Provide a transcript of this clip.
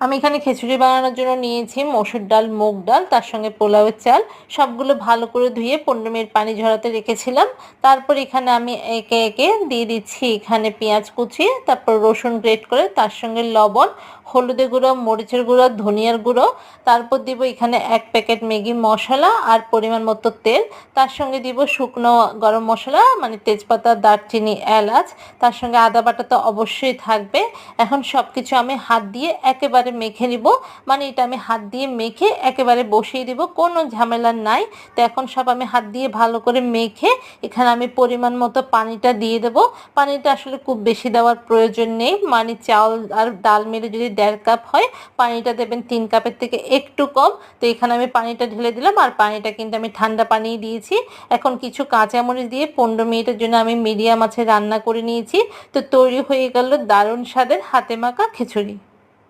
আমি এখানে খিচুড়ি বানানোর জন্য নিয়েছি মসুর ডাল, মুগ ডাল, তার সঙ্গে পোলাওয়ের চাল। সবগুলো ভালো করে ধুয়ে 15 মিনিট পানি ঝরাতে রেখেছিলাম। তারপর এখানে আমি একে একে দিয়ে দিচ্ছি এখানে পেঁয়াজ কুচি, তারপর রসুন গ্রেট করে, তার সঙ্গে লবণ, হলুদের গুঁড়ো, মরিচের গুঁড়ো, ধনিয়ার গুঁড়ো। তারপর দিব এখানে 1 প্যাকেট ম্যাগি মশলা আর পরিমাণ মতো তেল। তার সঙ্গে দিব শুকনো গরম মশলা মানে তেজপাতা, দারচিনি, এলাচ। তার সঙ্গে আদা বাটা তো অবশ্যই থাকবে। এখন সব কিছু আমি হাত দিয়ে একেবারে মেখে নিব, মানে এটা আমি হাত দিয়ে মেখে একেবারে বসিয়ে দিব, কোনো ঝামেলা নাই। তো এখন সব আমি হাত দিয়ে ভালো করে মেখে এখানে আমি পরিমাণ মতো পানিটা দিয়ে দেব। পানিটা আসলে খুব বেশি দেওয়ার প্রয়োজন নেই, মানে চাউল আর ডাল মিলে যদি 1.5 কাপ হয়, পানিটা দেবেন 3 কাপের থেকে একটু কম। তো এখানে আমি পানিটা ঢেলে দিলাম, আর পানিটা কিন্তু আমি ঠান্ডা পানিই দিয়েছি। এখন কিছু কাঁচামরিচ দিয়ে 15 মিনিটের জন্য আমি মিডিয়াম আঁচে রান্না করে নিয়েছি। তো তৈরি হয়ে গেল দারুণ স্বাদের হাতে মাখা খিচুড়ি।